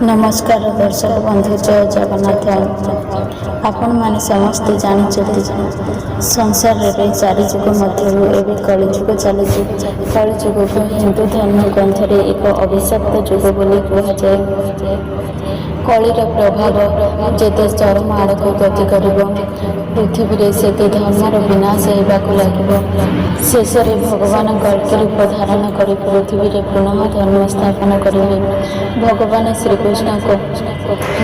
नमस्कार दर्शक बंधु जय जगन्नाथ। आपण मैंने समस्ते जानते संसार रे चारि जुग मध्य एवं कलिजुग चली। कलिजुग को हिंदू धर्म ग्रंथ रे एक अभिशप्त जुग बोली कहुए। कलिर प्रभाव जेते चरम आड़ को गति कर पृथ्वी से धर्मर विनाश होगा लगे। शेष भगवान कल्कि रूप धारण कर पृथ्वी पुनः धर्म स्थापन करेंगे। भगवान श्रीकृष्ण को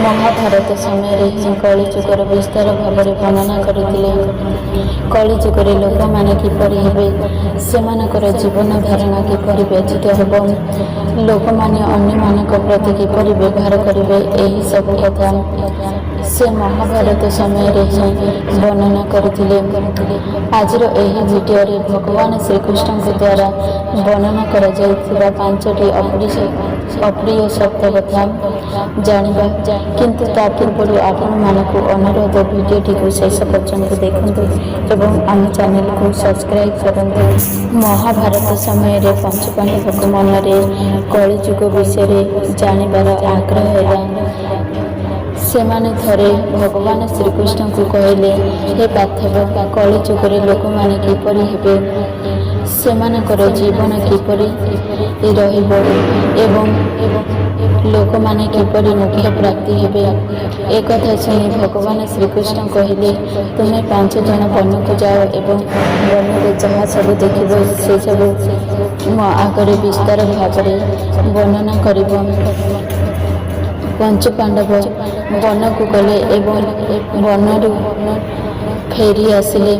महाभारत समय कलिजुगर विस्तार भाव में वर्णना करते। कलिजुगर लोक मैंने किपर हे से जीवन धारणा किपर व्यतीत हो, लोक मैंने अन्य प्रति किपर व्यवहार करेंगे, यही सब कथा से महाभारत समय वर्णना करते। आज भिडियो भगवान श्रीकृष्ण द्वारा वर्णना कर 5टी अप्रिय शब्द कथा जानिबा, किंतु ता पूर्व आपण मानक अनुरोध भिडियोटी को शेष पर्यंत देखंतु एवं आम चैनल को सब्सक्राइब करंतु। महाभारत समय पंचपांडवक मन में कलिजुग विषय जानिबार आग्रह है। सेमाने थरे भगवान श्रीकृष्ण को कहले, हे पार्थव, कलिजुगर लोक मैंने किपरि हेबे, सेमानकर जीवन किपरि रहिबो एवं लोक मैंने किपरि मुख्य प्राप्ति हेबे। एक कथा सुनी भगवान श्रीकृष्ण कहले, तुम्हें 5 जन वन को जाओ एवं वन में जहाँ सब देखिबो से सब मो आगे विस्तार भाव में वर्णना करिबो। पंचु पांडव वन को गले एवं वनरू फेरी आसिले।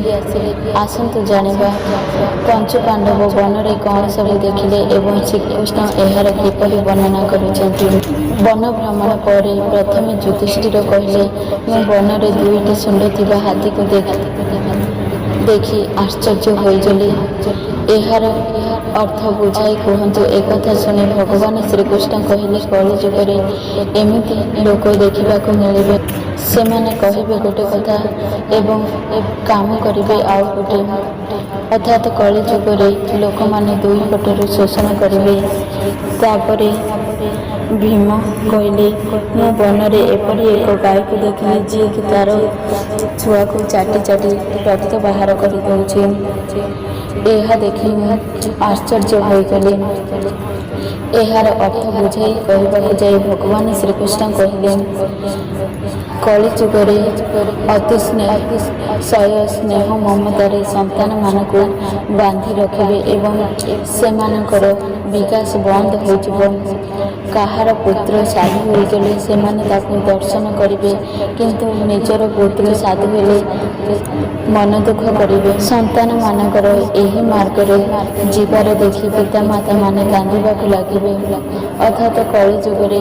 आसतु जानिबा पंचु पांडव वन रे कौन सब देखिले एवं श्रीकृष्ण एहार किपरि वर्णना करिसेंति। वन भ्रमण पर प्रथम युधिष्ठिर कहले, मैं वन रे 2टी सुंड थिबा हाथी को देखि आश्चर्य होइजली। एहार अर्थ बुझाई कहतु। एक कथा सुनी भगवान श्रीकृष्ण कहले, कलिजुगरे एमिति लोक देखा मिले, से माने कहिबे गोटे कथा एवं काम करिबे आउ गोटे। अर्थात कलिजुगरे लोक माने 2 पटर शोषण करिबे। तापरे भीम कहले, मु वन रे एपरि एक गाय को देखिली जी कि तार छुआ को चाटी चाटी रक्त बाहर कर दउछि। यह देखि आश्चर्य होगली। यार अर्थ बुझाई कहवाक जाए भगवान श्रीकृष्ण कहले, कलिजुगरे अति स्नेह ममतार संतान मानक बांधि रखिबे एवं सेमानकर विकास बंद हो। कहार पुत्र साधु होगले से दर्शन करेंगे, किंतु निजर पुत्र साधु हेले मन दुख करेंगे। संतान मानकर यही मार्गरे जीवार देखि पिता माता माने कांदिबाक लागिबे। अर्थात कलिजुगरे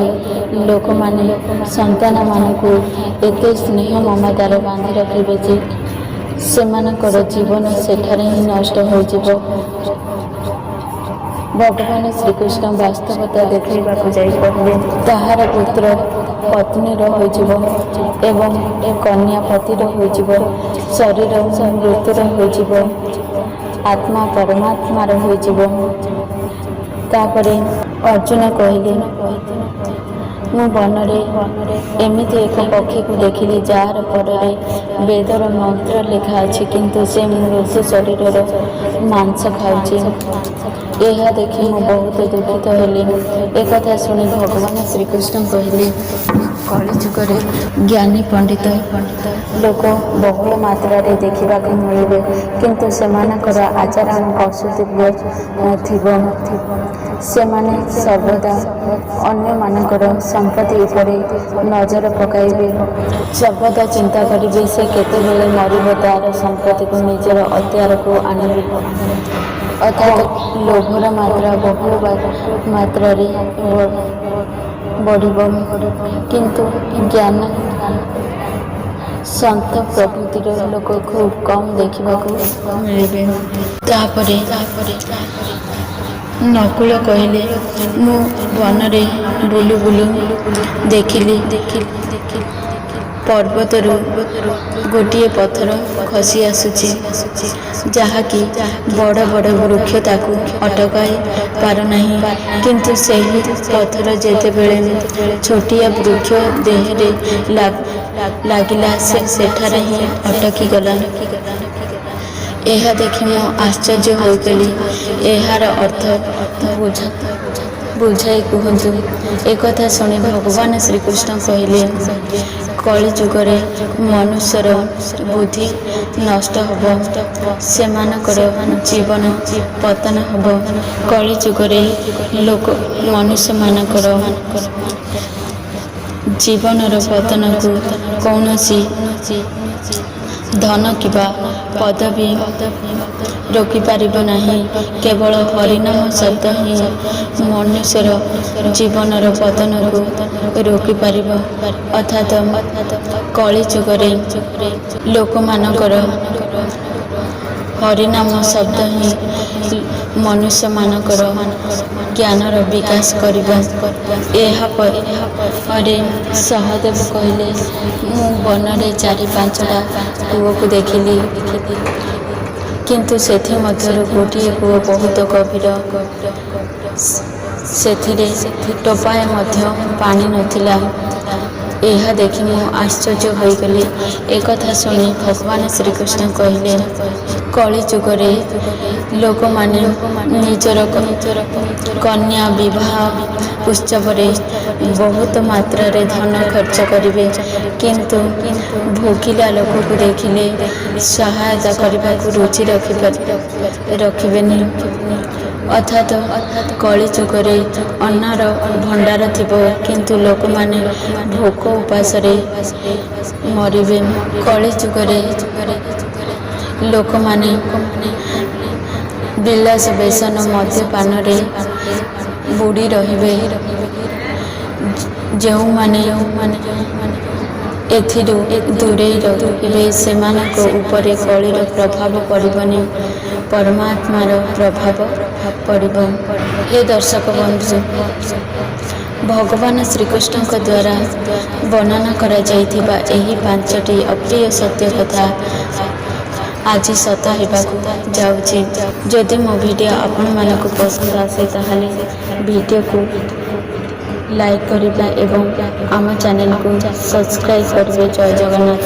लोक माने संतान मानक एते स्नेह ममतार बांधि रखिबे जे सेमानकर जीवन सेठारे ही नष्ट हो जिवो। भगवान श्रीकृष्ण वास्तवता देखा जाई कहले, ताहार पुत्र पत्नीर होइजिवो एवं कन्या पतिर होइजिवो, शरीर मृत्युर होइजिवो, आत्मा परमात्मार होइजिवो। तापरे अर्जुन कहले, मु बनरे एमिति एक पक्षी को देखिली जार परे वेदर मंत्र लिखा अछि, किंतु से मृत्यु शरीर मांस खाऊछि। यह देखि मु बहुत दुखित हेली। एक कथा सुनी भगवान श्रीकृष्ण कहले, कलिजुगरे ज्ञानी पंडित लोक बहुल मात्रा देखा मिले, किंतु सेमानकर आचरण कौशुदिव्य थिबो। सेमाने सर्वदा अन्य मानकर संपत्ति उपरे नजर पकाइबे, सर्वदा चिंता करिबे से केतेबेले मरिब, तार संपत्ति को निजर अत्यार को आनिबे। अर्थात लोभर मात्रा बहुल मात्रा बढ़िब, किंतु ज्ञान संत प्रभृतिर लोक खूब कम देखा मिले। तापरे नकुल कहले, मु वन रे बुलु बुलु देखिली ପର୍ବତରୁ ଗୋଟିଏ ପଥର ଖସି ଆସୁଛି, ଯାହାକି ବଡ଼ ବଡ଼ ବୃକ୍ଷ ତାକୁ ଅଟକାଇ ପାରୁନାହିଁ। କିନ୍ତୁ ସେହି ପଥର ଯେତେବେଳେ ଛୋଟିଆ ବୃକ୍ଷ ଦେହରେ ଲାଗିଲା, ସେ ସେଠାରେ ହିଁ ଅଟକିଗଲା। ଏହା ଦେଖି ମୁଁ ଆଶ୍ଚର୍ଯ୍ୟ ହୋଇଗଲି। ଏହାର ଅର୍ଥ ବୁଝାଇ କୁହନ୍ତୁ। ଏକଥା ଶୁଣି ଭଗବାନ ଶ୍ରୀକୃଷ୍ଣ କହିଲେ, କଳିଯୁଗରେ ମନୁଷ୍ୟର ବୁଦ୍ଧି ନଷ୍ଟ ହେବ, ସେମାନଙ୍କର ଜୀବନ ପତନ ହେବ। କଳିଯୁଗରେ ମନୁଷ୍ୟମାନଙ୍କର ଜୀବନର ପତନକୁ କୌଣସି ଧନ କିମ୍ବା ପଦବୀ ରୋକିପାରିବ ନାହିଁ। କେବଳ ହରିନାମ ଶବ୍ଦ ହିଁ ମନୁଷ୍ୟର ଜୀବନର ପତନକୁ ରୋକିପାରିବ। ଅର୍ଥାତ୍ କଳିଯୁଗରେ ଲୋକମାନଙ୍କର ହରିନାମ ଶବ୍ଦ ହିଁ ମନୁଷ୍ୟମାନଙ୍କର ଜ୍ଞାନର ବିକାଶ କରିବ। ଏହାପରେ ସହଦେବ କହିଲେ, ମୁଁ ବନରେ 4-5ଟା କୂଅକୁ ଦେଖିଲି, କିନ୍ତୁ ସେଥିମଧ୍ୟରୁ ଗୋଟିଏ କୂଅ ବହୁତ ଗଭୀର। ସେଥିରେ ଟୋପାଏ ମଧ୍ୟ ପାଣି ନଥିଲା। ଏହା ଦେଖି ମୁଁ ଆଶ୍ଚର୍ଯ୍ୟ ହୋଇଗଲି। ଏକଥା ଶୁଣି ଭଗବାନ ଶ୍ରୀକୃଷ୍ଣ କହିଲେ, କଳିଯୁଗରେ ଲୋକମାନେ ନିଜର କନ୍ୟା ବିବାହ ଉତ୍ସବରେ ବହୁତ ମାତ୍ରାରେ ଧନ ଖର୍ଚ୍ଚ କରିବେ, କିନ୍ତୁ ଭୋକିଲା ଲୋକକୁ ଦେଖିଲେ ସହାୟତା କରିବାକୁ ରୁଚି ରଖିବେନି। ଅର୍ଥାତ୍ କଳିଯୁଗରେ ଅନ୍ନର ଭଣ୍ଡାର ଥିବ, କିନ୍ତୁ ଲୋକମାନେ ଭୋକ ଉପାସରେ ମରିବେ। କଳିଯୁଗରେ ଲୋକମାନେ ବିଳାସ ବ୍ୟସନ ମଦ୍ୟପାନରେ ବୁଡ଼ି ରହିବେ। ଯେଉଁମାନେ ଏଥିରୁ ଦୂରେଇ ରହିବେ, ସେମାନଙ୍କ ଉପରେ କଳିର ପ୍ରଭାବ ପଡ଼ିବନି, ପରମାତ୍ମାର ପ୍ରଭାବ ପଡ଼ିବ। ହେ ଦର୍ଶକ ବନ୍ଧୁ, ଭଗବାନ ଶ୍ରୀକୃଷ୍ଣଙ୍କ ଦ୍ୱାରା ବର୍ଣ୍ଣନା କରାଯାଇଥିବା ଏହି 5ଟି ଅପ୍ରିୟ ସତ୍ୟ କଥା ଆଜି ସତ ହେବାକୁ ଯାଉଛି। ଯଦି ମୋ ଭିଡ଼ିଓ ଆପଣମାନଙ୍କୁ ପସନ୍ଦ ଆସେ, ତାହେଲେ ଭିଡ଼ିଓକୁ ଲାଇକ୍ କରିବେ ଏବଂ ଆମ ଚ୍ୟାନେଲକୁ ସବସ୍କ୍ରାଇବ୍ କରିବେ। ଜୟ ଜଗନ୍ନାଥ।